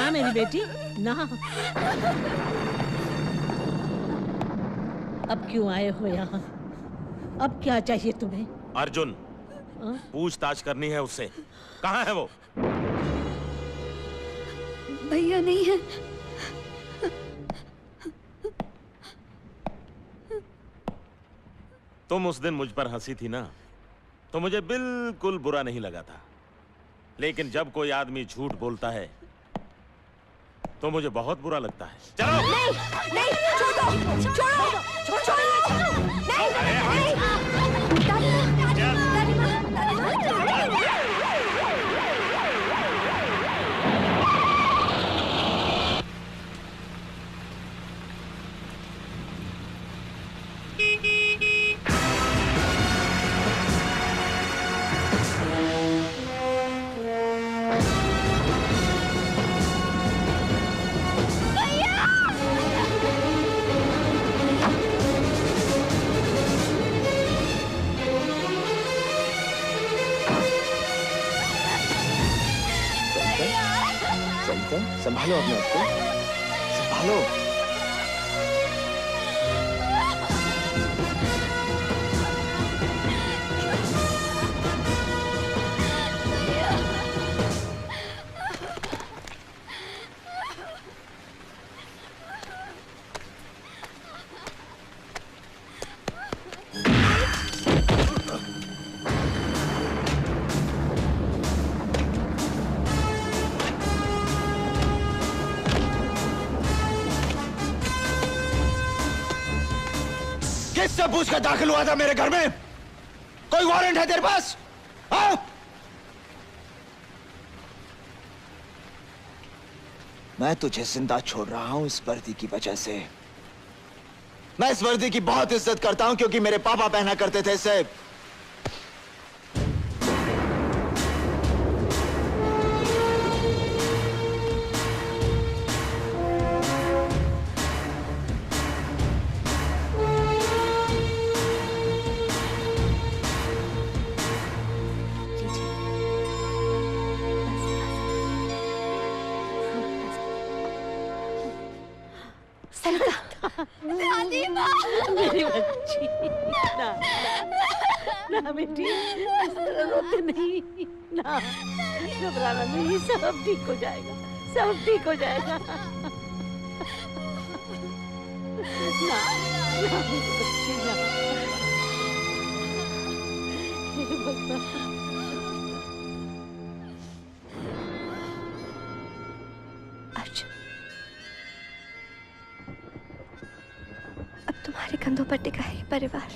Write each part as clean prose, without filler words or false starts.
ना मेरी बेटी, ना। अब क्यों आए हो यहाँ? अब क्या चाहिए तुम्हें? अर्जुन, पूछताछ करनी है उससे। कहाँ है वो? भैया नहीं है। तुम उस दिन मुझ पर हंसी थी ना, तो मुझे बिल्कुल बुरा नहीं लगा था। लेकिन जब कोई आदमी झूठ बोलता है तो मुझे बहुत बुरा लगता है। चलो। नहीं, नहीं, छोड़ो, छोड़ो, छोड़ो, नहीं, नहीं, संभालो अपने आप को, संभालो। किससे पूछकर दाखिल हुआ था मेरे घर में? कोई वारंट है तेरे पास? हाँ? मैं तुझे जिंदा छोड़ रहा हूं इस वर्दी की वजह से। मैं इस वर्दी की बहुत इज्जत करता हूं क्योंकि मेरे पापा पहना करते थे इसे। मेरी बच्ची, ना, ना, ना बेटी, इस तरह रोते नहीं, ना, घबराना नहीं, सब ठीक हो जाएगा, सब ठीक हो जाएगा। ना, ना मेरी बच्ची, ना। हे भगवान। तुम्हारे कंधों पर टिका है परिवार।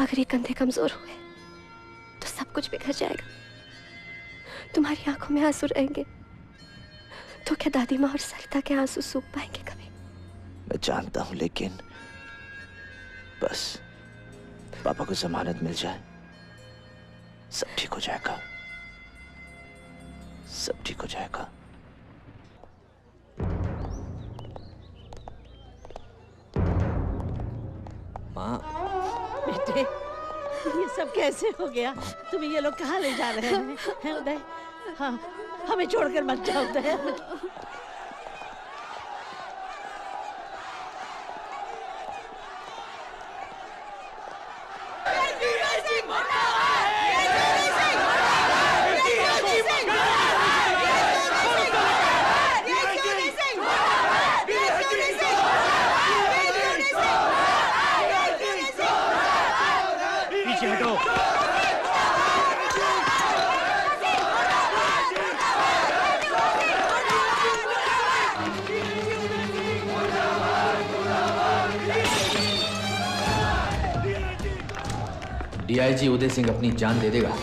अगर ये कंधे कमजोर हुए तो सब कुछ बिखर जाएगा। तुम्हारी आंखों में आंसू रहेंगे तो क्या दादी माँ और सरिता के आंसू सूख पाएंगे कभी? मैं जानता हूं, लेकिन बस पापा को जमानत मिल जाए, सब ठीक हो जाएगा, सब ठीक हो जाएगा। माँ, बेटे, ये सब कैसे हो गया? तुम्हें ये लोग कहाँ ले जा रहे हैं उदय? हाँ, हमें छोड़कर मत जाओ उदय। डीआईजी उदय सिंह अपनी जान दे देगा,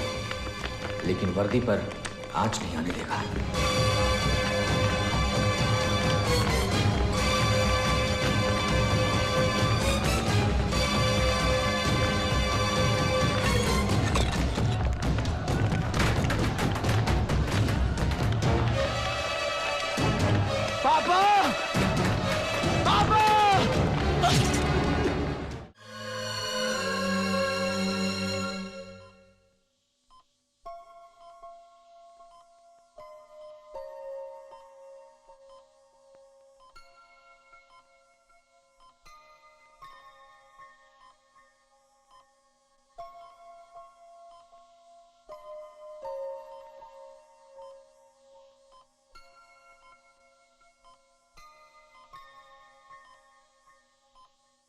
लेकिन वर्दी पर आंच नहीं आने देगा। पापा! पापा!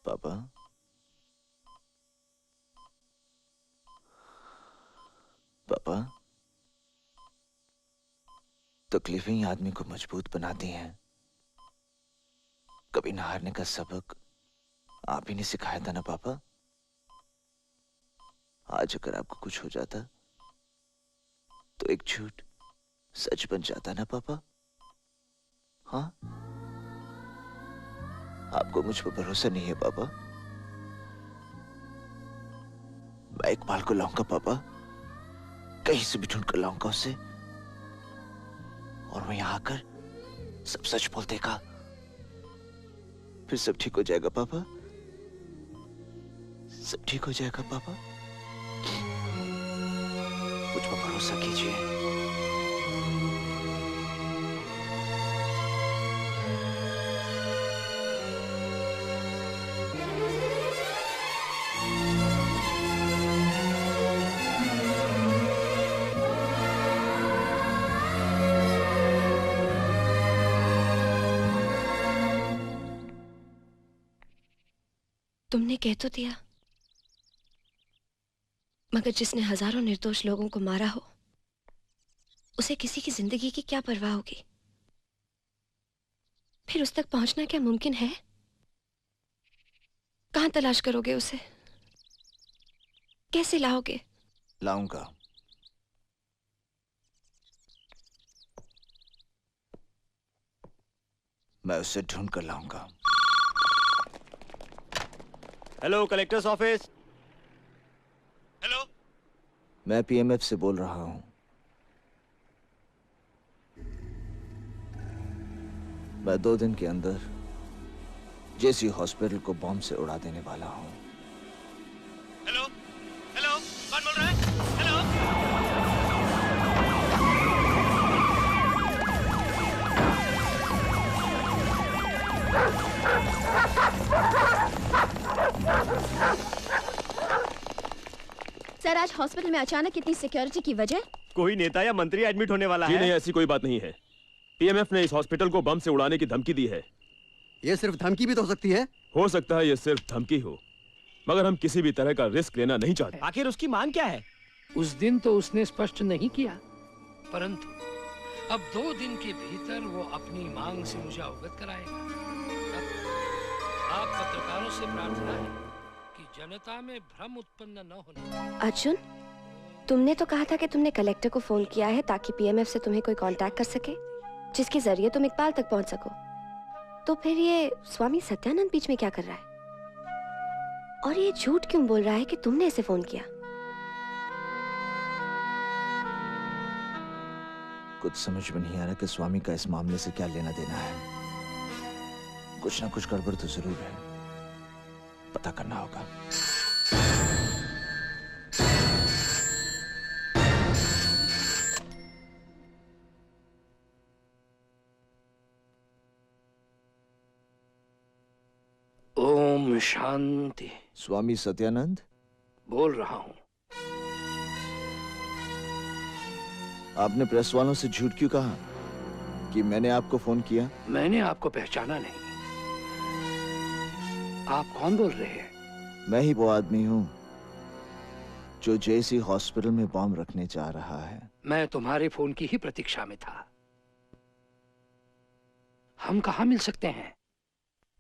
पापा, पापा, तकलीफें ही आदमी को मजबूत बनाती हैं। कभी न हारने का सबक आप ही ने सिखाया था ना पापा। आज अगर आपको कुछ हो जाता तो एक झूठ सच बन जाता ना पापा। हाँ, आपको मुझ पर भरोसा नहीं है पापा। मैं इकबाल को लाऊंगा पापा, कहीं से भी ढूंढ कर लाऊंगा उसे, और मैं यहां आकर सब सच बोल देगा। फिर सब ठीक हो जाएगा पापा, सब ठीक हो जाएगा पापा। मुझ पर भरोसा कीजिए। तुमने कह तो दिया, मगर जिसने हजारों निर्दोष लोगों को मारा हो, उसे किसी की जिंदगी की क्या परवाह होगी? फिर उस तक पहुंचना क्या मुमकिन है? कहां तलाश करोगे उसे? कैसे लाओगे? लाऊंगा। मैं उसे ढूंढ कर लाऊंगा। Hello, collector's office. हेलो, मैं पीएमएफ से बोल रहा हूं। मैं 2 दिन के अंदर जेसी हॉस्पिटल को बॉम्ब से उड़ा देने वाला हूं। हेलो, हेलो, कौन बोल रहा है? हेलो। सर, आज हॉस्पिटल में अचानक इतनी सिक्योरिटी की वजह? कोई नेता या मंत्री एडमिट होने वाला जी है? नहीं, ऐसी कोई बात नहीं है। पीएमएफ ने इस हॉस्पिटल को बम से उड़ाने की धमकी दी है। ये सिर्फ धमकी भी तो हो सकती है। हो सकता है ये सिर्फ धमकी हो, मगर हम किसी भी तरह का रिस्क लेना नहीं चाहते। आखिर उसकी मांग क्या है? उस दिन तो उसने स्पष्ट नहीं किया, परंतु अब 2 दिन के भीतर वो अपनी मांग से मुझे अवगत कराएगा। आप पत्रकारों से प्रार्थना है कि जनता में भ्रम उत्पन्न न होने। अर्जुन, तुमने तो कहा था कि तुमने कलेक्टर को फोन किया है ताकि पीएमएफ से तुम्हें कोई कांटेक्ट कर सके, जिसके जरिए तुम इकबाल तक पहुंच सको। तो फिर ये स्वामी सत्यानंद बीच में क्या कर रहा है? और ये झूठ क्यों बोल रहा है कि तुमने इसे फोन किया? कुछ समझ में नहीं आ रहा कि स्वामी का इस मामले से क्या लेना देना है। कुछ ना कुछ गड़बड़ तो जरूर है, पता करना होगा। ओम शांति। स्वामी सत्यानंद बोल रहा हूँ। आपने प्रेस वालों से झूठ क्यों कहा कि मैंने आपको फोन किया? मैंने आपको पहचाना नहीं। आप कौन बोल रहे हैं? मैं ही वो आदमी हूं जो जेसी हॉस्पिटल में बॉम्ब रखने जा रहा है। मैं तुम्हारे फोन की ही प्रतीक्षा में था। हम कहाँ मिल सकते हैं?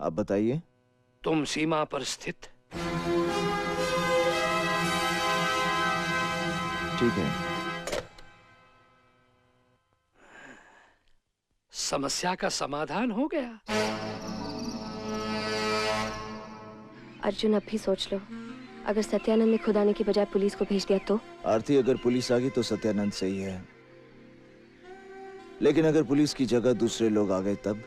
आप बताइए। तुम सीमा पर स्थित। ठीक है। समस्या का समाधान हो गया। अर्जुन, अब भी सोच लो, अगर सत्यानंद ने खुद आने की बजाय पुलिस को भेज दिया तो? आरती, अगर पुलिस आ गई तो सत्यानंद सही है, लेकिन अगर पुलिस की जगह दूसरे लोग आ गए तब?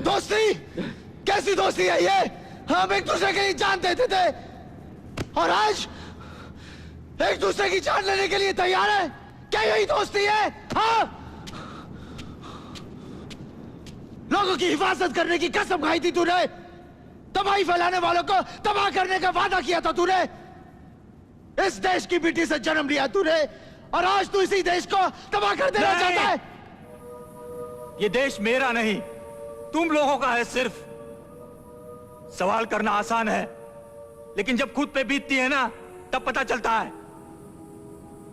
दोस्ती कैसी दोस्ती है ये? हम एक दूसरे के लिए जान देते थे और आज एक दूसरे की जान लेने के लिए तैयार है। क्या यही दोस्ती है? हाँ, लोगों की हिफाजत करने की कसम खाई थी तूने, तबाही फैलाने वालों को तबाह करने का वादा किया था तूने, इस देश की मिट्टी से जन्म लिया तूने और आज तू इसी देश को तबाह कर देना चाहता है। ये देश मेरा नहीं, तुम लोगों का है। सिर्फ सवाल करना आसान है, लेकिन जब खुद पे बीतती है ना तब पता चलता है।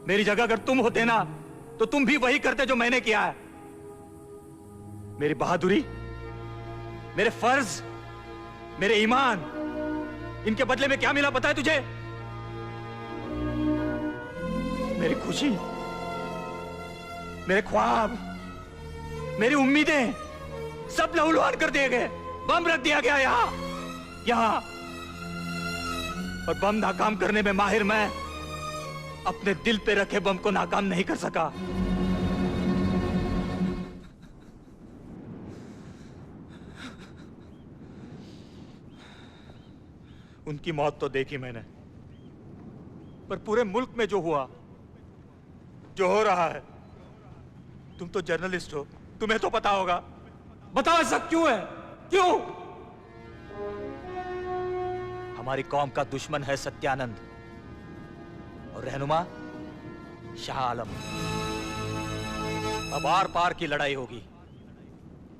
मेरी जगह अगर तुम होते ना तो तुम भी वही करते जो मैंने किया है। मेरी बहादुरी, मेरे फर्ज, मेरे ईमान, इनके बदले में क्या मिला पता है तुझे? मेरी खुशी, मेरे ख्वाब, मेरी उम्मीदें सब लहूलुहान कर दिए गए। बम रख दिया गया यहां और बम नाकाम करने में माहिर मैं अपने दिल पे रखे बम को नाकाम नहीं कर सका। उनकी मौत तो देखी मैंने, पर पूरे मुल्क में जो हुआ, जो हो रहा है, तुम तो जर्नलिस्ट हो, तुम्हें तो पता होगा। बताओ ऐसा क्यों है? क्यों? हमारी कौम का दुश्मन है सत्यानंद और रहनुमा शाह आलम। अब आर पार की लड़ाई होगी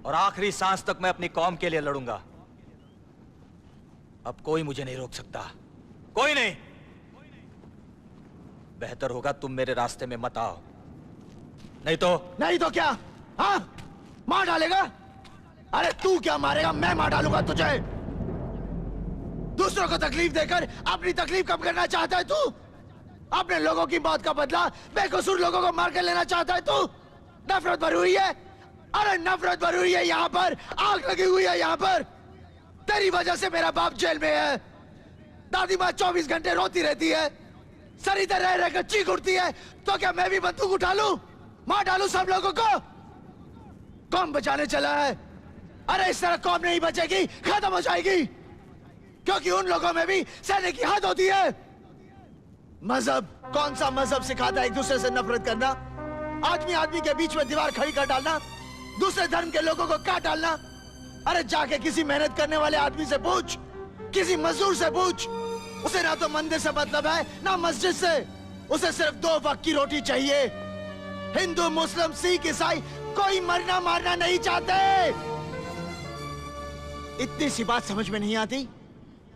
और आखिरी सांस तक मैं अपनी कौम के लिए लड़ूंगा। अब कोई मुझे नहीं रोक सकता, कोई नहीं। बेहतर होगा तुम मेरे रास्ते में मत आओ, नहीं तो क्या? हाँ, मार डालेगा? अरे तू क्या मारेगा, मैं मार डालूंगा तुझे। दूसरों को तकलीफ देकर अपनी तकलीफ कम करना चाहता है तू? अपने लोगों की मौत का बदला बेकसूर लोगों को मार कर लेना चाहता है तू? नफरत भरी हुई है, अरे नफरत भरी हुई है यहाँ पर, आग लगी हुई है यहाँ पर। तेरी वजह से मेरा बाप जेल में है, दादी माँ 24 घंटे रोती रहती है, सरिता रह रहकर चीख उठती है। तो क्या मैं भी बंदूक उठा लूं, मार डालूं सब लोगों को? कौम बचाने चला है, अरे इस तरह कौम नहीं बचेगी, खत्म हो जाएगी, क्योंकि उन लोगों में भी सहने की हद होती है। मजहब, कौन सा मजहब सिखाता है एक दूसरे से नफरत करना? आदमी आदमी के बीच में दीवार खड़ी कर डालना, दूसरे धर्म के लोगों को काट डालना। अरे जाके किसी मेहनत करने वाले आदमी से पूछ, किसी मजदूर से पूछ, उसे ना तो मंदिर से मतलब है ना मस्जिद से, उसे सिर्फ 2 वक्त की रोटी चाहिए। हिंदू, मुस्लिम, सिख, ईसाई कोई मरना मारना नहीं चाहते। इतनी सी बात समझ में नहीं आती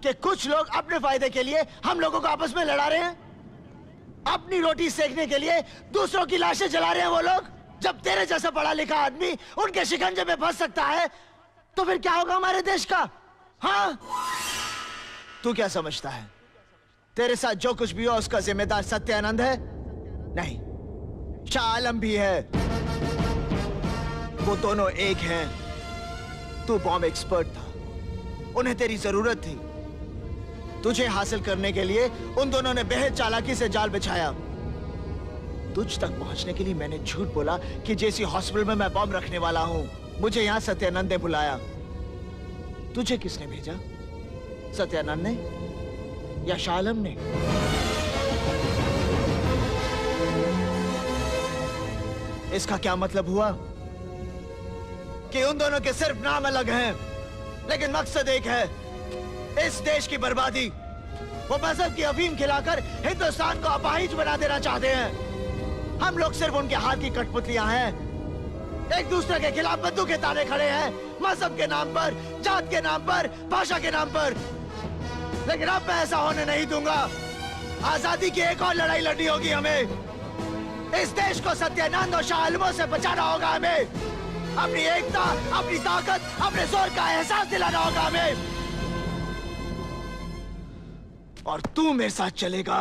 कि कुछ लोग अपने फायदे के लिए हम लोगों को आपस में लड़ा रहे हैं, अपनी रोटी सेकने के लिए दूसरों की लाशें जला रहे हैं वो लोग। जब तेरे जैसा पढ़ा लिखा आदमी उनके शिकंजे में फंस सकता है तो फिर क्या होगा हमारे देश का? हाँ, तू क्या समझता है तेरे साथ जो कुछ भी हो उसका जिम्मेदार सत्यानंद है? नहीं, शाह आलम भी है। वो दोनों एक हैं। तू बॉम्ब एक्सपर्ट था, उन्हें तेरी जरूरत थी। तुझे हासिल करने के लिए उन दोनों ने बेहद चालाकी से जाल बिछाया। तुझ तक पहुंचने के लिए मैंने झूठ बोला कि जेसी हॉस्पिटल में मैं बॉम्ब रखने वाला हूं। मुझे यहां सत्यानंद ने बुलाया। तुझे किसने भेजा, सत्यानंद ने या शाह आलम ने? इसका क्या मतलब हुआ कि उन दोनों के सिर्फ नाम अलग हैं, लेकिन मकसद एक है, इस देश की बर्बादी। वो मजहब की अफीम खिलाकर हिंदुस्तान को अपाहिज बना देना चाहते हैं। हम लोग सिर्फ उनके हाथ की कठपुतलियां हैं, एक दूसरे के खिलाफ बंदूकें ताने खड़े हैं, मजहब के नाम पर, जात के नाम पर, भाषा के नाम पर। लेकिन अब मैं ऐसा होने नहीं दूंगा। आजादी की एक और लड़ाई लड़नी होगी हमें। इस देश को सत्यानंद और शाह आलमों से बचाना होगा हमें। अपनी एकता, अपनी ताकत, अपने जोर का एहसास दिलाना होगा हमें। और तू मेरे साथ चलेगा।